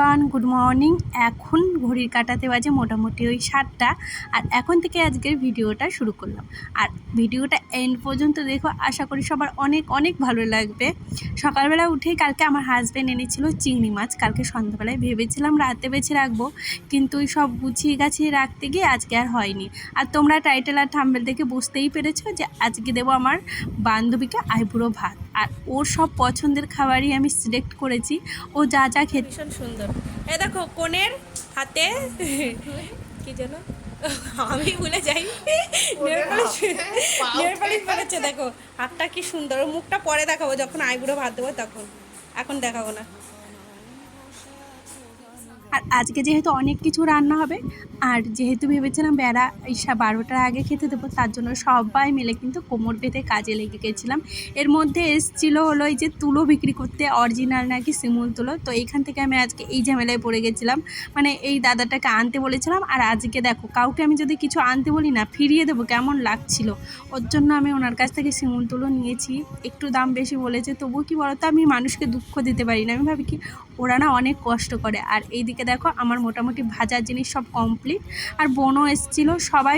Everyone, good morning. এখন ঘড়ির কাঁটাতে বাজে মোটামুটি ওই 7টা। আর এখন থেকে আজকের ভিডিওটা শুরু করলাম। আর ভিডিওটা এন্ড পর্যন্ত দেখো, আশা করি সবার অনেক অনেক ভালো লাগবে। সকালবেলা উঠেই কালকে আমার হাজব্যান্ড এনেছিল চিংড়ি মাছ। কালকে সন্ধ্যাবেলায় ভেবেছিলাম রাতে বেছে রাখবো, কিন্তু ওই সব গুছিয়ে গাছিয়ে রাখতে গিয়ে আজকে আর হয়নি। আর তোমরা টাইটেল আর থাম্বনেল দেখে বুঝতেই পেরেছো যে আজকে দেবো আমার বান্ধবীকে আইবুড়ো ভাত। আর ওর সব পছন্দের খাবারই আমি সিলেক্ট করেছি। ও যা যা খেতে ভীষণ সুন্দর। এই দেখো কোনের হাতে কি যেন আমি ভুলে যাই, নেল পালিশ পরেছে। দেখো হাতটা কি সুন্দর। ওর মুখটা পরে দেখাবো যখন আইবুড়ো ভাত দেবো তখন, এখন দেখাবো না। আর আজকে যেহেতু অনেক কিছু রান্না হবে, আর যেহেতু ভেবেছিলাম বেলা 12টার আগে খেতে দেবো, তার জন্য সবাই মিলে কিন্তু কোমর বেঁধে কাজে লেগে গেছিলাম। এর মধ্যে এসেছিলো হলো এই যে তুলো বিক্রি করতে, অরিজিনাল নাকি শিমুল তুলো। তো এইখান থেকে আমি আজকে এই ঝামেলায় পড়ে গেছিলাম। মানে এই দাদাটাকে আনতে বলেছিলাম, আর আজকে দেখো কাউকে আমি যদি কিছু আনতে বলি না, ফিরিয়ে দেবো কেমন লাগছিল। ওর জন্য আমি ওনার কাছ থেকে শিমুল তুলো নিয়েছি। একটু দাম বেশি বলেছে, তবু কি বলতো, আমি মানুষকে দুঃখ দিতে পারি না। আমি ভাবি কি ওরা না অনেক কষ্ট করে। আর এইদিকে দেখো আমার মোটামুটি ভাজার জিনিস সব কমপ্লিট। আর বোনও এসেছিলো, সবাই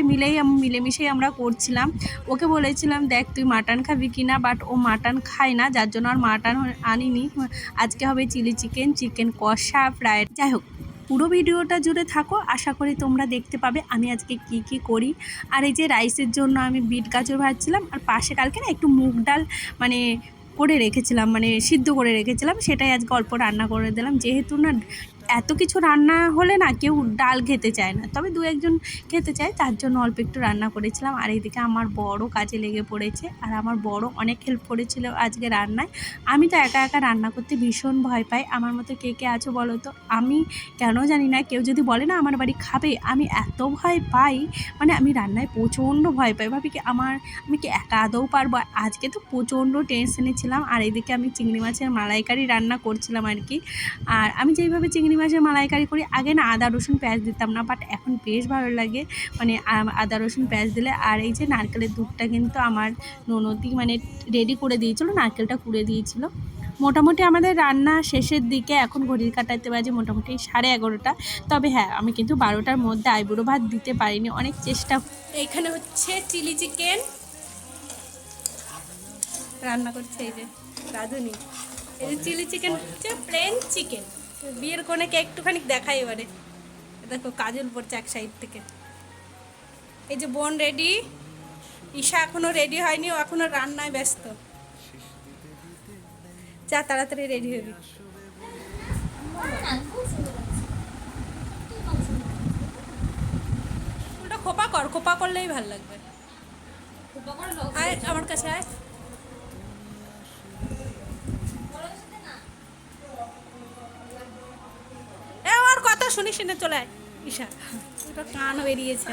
মিলেমিশেই আমরা করছিলাম। ওকে বলেছিলাম দেখ তুই মাটন খাবি কি না, বাট ও মাটন খায় না, যার জন্য আর মাটন আনিনি। আজকে হবে চিলি চিকেন, চিকেন কষা, ফ্রাইড। যাই হোক, পুরো ভিডিওটা জুড়ে থাকো, আশা করি তোমরা দেখতে পাবে আমি আজকে কি কি করি। আর এই যে রাইসের জন্য আমি বিট গাজর ভাজছিলাম, আর পাশে কালকে না একটু মুগ ডাল মানে করে রেখেছিলাম, মানে সিদ্ধ করে রেখেছিলাম, সেটাই আজকে অল্প রান্না করে দিলাম। যেহেতু না এত কিছু রান্না হলে না কেউ ডাল খেতে চায় না, তবে দু একজন খেতে চায়, তার জন্য অল্প একটু রান্না করেছিলাম। আর এইদিকে আমার বড় কাজে লেগে পড়েছে, আর আমার বড় অনেক হেল্প করেছিল আজকে রান্নায়। আমি তো একা একা রান্না করতে ভীষণ ভয় পাই। আমার মতো কে কে আছো বলো তো? আমি কেন জানি না, কেউ যদি বলে না আমার বাড়ি খাবে, আমি এত ভয় পাই, মানে আমি রান্নায় প্রচণ্ড ভয় পাই। ভাবি কি আমি কি একা আদৌ পারবো? আজকে তো প্রচণ্ড টেনশনে ছিলাম। আর এদিকে আমি চিংড়ি মাছের মালাইকারি রান্না করছিলাম আর কি। আর আমি যেইভাবে চিংড়ি মাছের মালাইকারি করি, আগে না আদা রসুন পেঁয়াজ দিতাম না, বাট এখন বেশ ভালো লাগে মানে আদা রসুন পেঁয়াজ দিলে। আর এই যে নারকেলের দুধটা কিন্তু আমার ননদি মানে রেডি করে দিয়েছিলো, নারকেলটা কুড়ে দিয়েছিল। মোটামুটি আমাদের রান্না শেষের দিকে, এখন ঘড়ির কাটাতে বাজে মোটামুটি 11:30। তবে হ্যাঁ, আমি কিন্তু 12টার মধ্যে আইবুড়ো ভাত দিতে পারিনি, অনেক চেষ্টা। এইখানে হচ্ছে চিলি চিকেন রান্না করছে এই যে রাঁধুনি। এই যে চিলি চিকেন হচ্ছে প্লেন চিকেন। বিয়ের কোণেকে একটুখানি দেখাই এবারে। দেখো কাজল পড়ছে এক সাইড থেকে। এই যে বোন রেডি, ঈশা এখনো রেডি হয়নি, ও এখনো রান্নায় ব্যস্ত। যা তাড়াতাড়ি রেডি হবি। ওটা খোপা করলেই ভালো লাগবে। আয় আমার কাছে আয়। ওর কথা শুনিস না, চলে আয় ঈশা। ওটা কান বেরিয়েছে।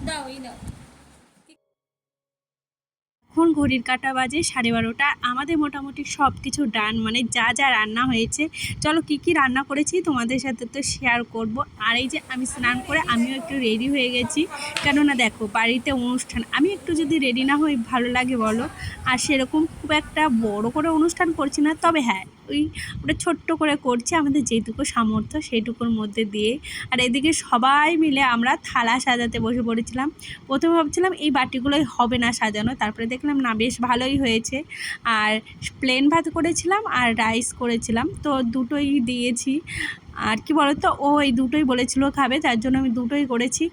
দাও এই দাও। এখন ঘড়ির কাঁটা বাজে 12:30। আমাদের মোটামুটি সব কিছু ডান, মানে যা যা রান্না হয়েছে। চলো কি কি রান্না করেছি তোমাদের সাথে তো শেয়ার করব। আর এই যে আমি স্নান করে আমিও একটু রেডি হয়ে গেছি, কেননা দেখো বাড়িতে অনুষ্ঠান, আমি একটু যদি রেডি না হই ভালো লাগে বলো? আর সেরকম খুব একটা বড় করে অনুষ্ঠান করছি না, তবে হ্যাঁ ওটা ছোট্ট করে করছি, আমাদের যেটুকু সামর্থ্য সেইটুকুর মধ্যে দিয়ে। আর এদিকে সবাই মিলে আমরা থালা সাজাতে বসে পড়েছিলাম। প্রথমে ভাবছিলাম এই বাটিগুলোই হবে না সাজানো, তারপরে দেখলাম না বেশ ভালোই হয়েছে। আর প্লেন ভাত করেছিলাম আর রাইস করেছিলাম, তো দুটোই দিয়েছি। আর কি বলতো, ও এই দুটোই বলেছিল খাবে, তার জন্য আমি দুটোই করেছি।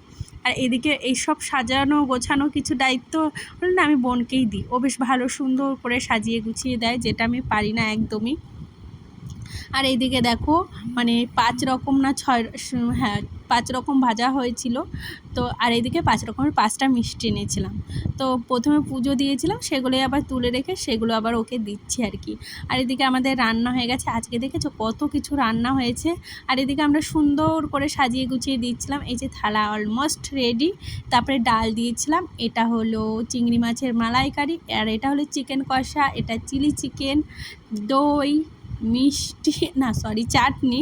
আর এদিকে এইসব সাজানো গোছানো কিছু দায়িত্ব হলো না, আমি বোনকেই দিই। ও বেশ ভালো সুন্দর করে সাজিয়ে গুছিয়ে দেয়, যেটা আমি পারি না একদমই। আর এইদিকে দেখো মানে 5 রকম না 6, হ্যাঁ 5 রকম ভাজা হয়েছিল। তো আর এইদিকে 5 রকমের 5টা মিষ্টি এনেছিলাম। তো প্রথমে পুজো দিয়েছিলাম, সেগুলোই আবার তুলে রেখে সেগুলো আবার ওকে দিচ্ছি আর কি। আর এদিকে আমাদের রান্না হয়ে গেছে। আজকে দেখেছো কত কিছু রান্না হয়েছে। আর এদিকে আমরা সুন্দর করে সাজিয়ে গুছিয়ে দিচ্ছিলাম। এই যে থালা অলমোস্ট রেডি। তারপরে ডাল দিয়েছিলাম, এটা হলো চিংড়ি মাছের মালাইকারি, আর এটা হলো চিকেন কষা, এটা চিলি চিকেন, দই, মিষ্টি না সরি চাটনি,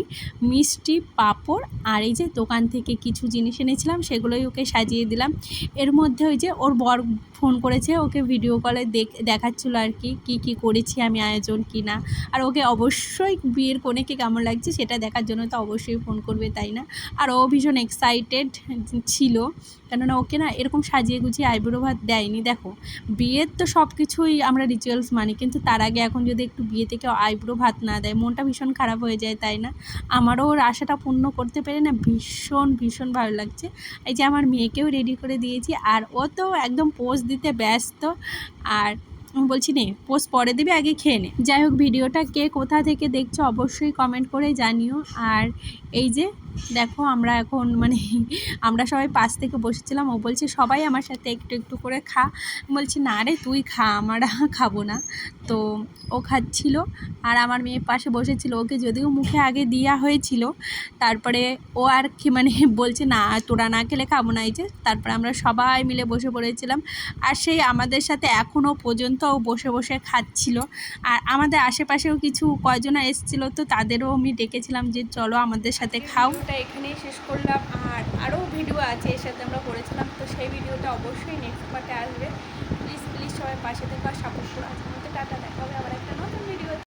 মিষ্টি, পাঁপড়। আর এই যে দোকান থেকে কিছু জিনিস এনেছিলাম, সেগুলোই ওকে সাজিয়ে দিলাম। এর মধ্যে ওই যে ওর বর ফোন করেছে, ওকে ভিডিও কলে দেখাচ্ছিলো আর কি কি করেছি আমি আয়োজন কি না। আর ওকে অবশ্যই বিয়ের কনেকে কেমন লাগছে সেটা দেখার জন্য তো অবশ্যই ফোন করবে, তাই না? আর ও ভীষণ এক্সাইটেড ছিল, কেননা ওকে না এরকম সাজিয়ে গুছিয়ে আইবুড়ো ভাত দেয়নি। দেখো বিয়ের তো সব কিছুই আমরা রিচুয়ালস মানি, কিন্তু তার আগে এখন যদি একটু বিয়ে থেকে আইবুড়ো ভাত না দেয় মনটা ভীষণ খারাপ হয়ে যায়, তাই না? আমারও ওর আশাটা পূর্ণ করতে পেরে না ভীষণ ভীষণ ভালো লাগছে। এই যে আমার মেয়েকেও রেডি করে দিয়েছি, আর ও তো একদম পোজ দিতে ব্যস্ত। আর আমি বলছি নে পোজ পরে দিবি, আগে খেয়ে নে। যাই হোক, ভিডিওটা কে কোথা থেকে দেখছো অবশ্যই কমেন্ট করে জানিও। আর এই যে দেখো আমরা এখন মানে আমরা সবাই পাশ থেকে বসেছিলাম, ও বলছে সবাই আমার সাথে একটু একটু করে খা। বলছি না রে তুই খা, আমরা খাবো না। তো ও খাচ্ছিল, আর আমার মেয়ে পাশে বসেছিল, ওকে যদিও মুখে আগে দেওয়া হয়েছিল, তারপরে ও আর কি মানে বলছে না তোরা না খেলে খাবো না। এই যে তারপরে আমরা সবাই মিলে বসে পড়েছিলাম, আর সেই আমাদের সাথে এখনও পর্যন্ত ও বসে বসে খাচ্ছিল। আর আমাদের আশেপাশেও কিছু কয়জনা এসেছিলো, তো তাদেরও আমি ডেকেছিলাম যে চলো আমাদের সাথে খাও। ভিডিওটা এখানেই শেষ করলাম, আর আরও ভিডিও আছে এর সাথে আমরা করেছিলাম, তো সেই ভিডিওটা অবশ্যই নেক্সট পার্টে আসবে। প্লিজ প্লিজ সবাই পাশে থেকে সাপোর্ট করো। আজকের মতো টাটা, দেখা হবে আবার একটা নতুন ভিডিও।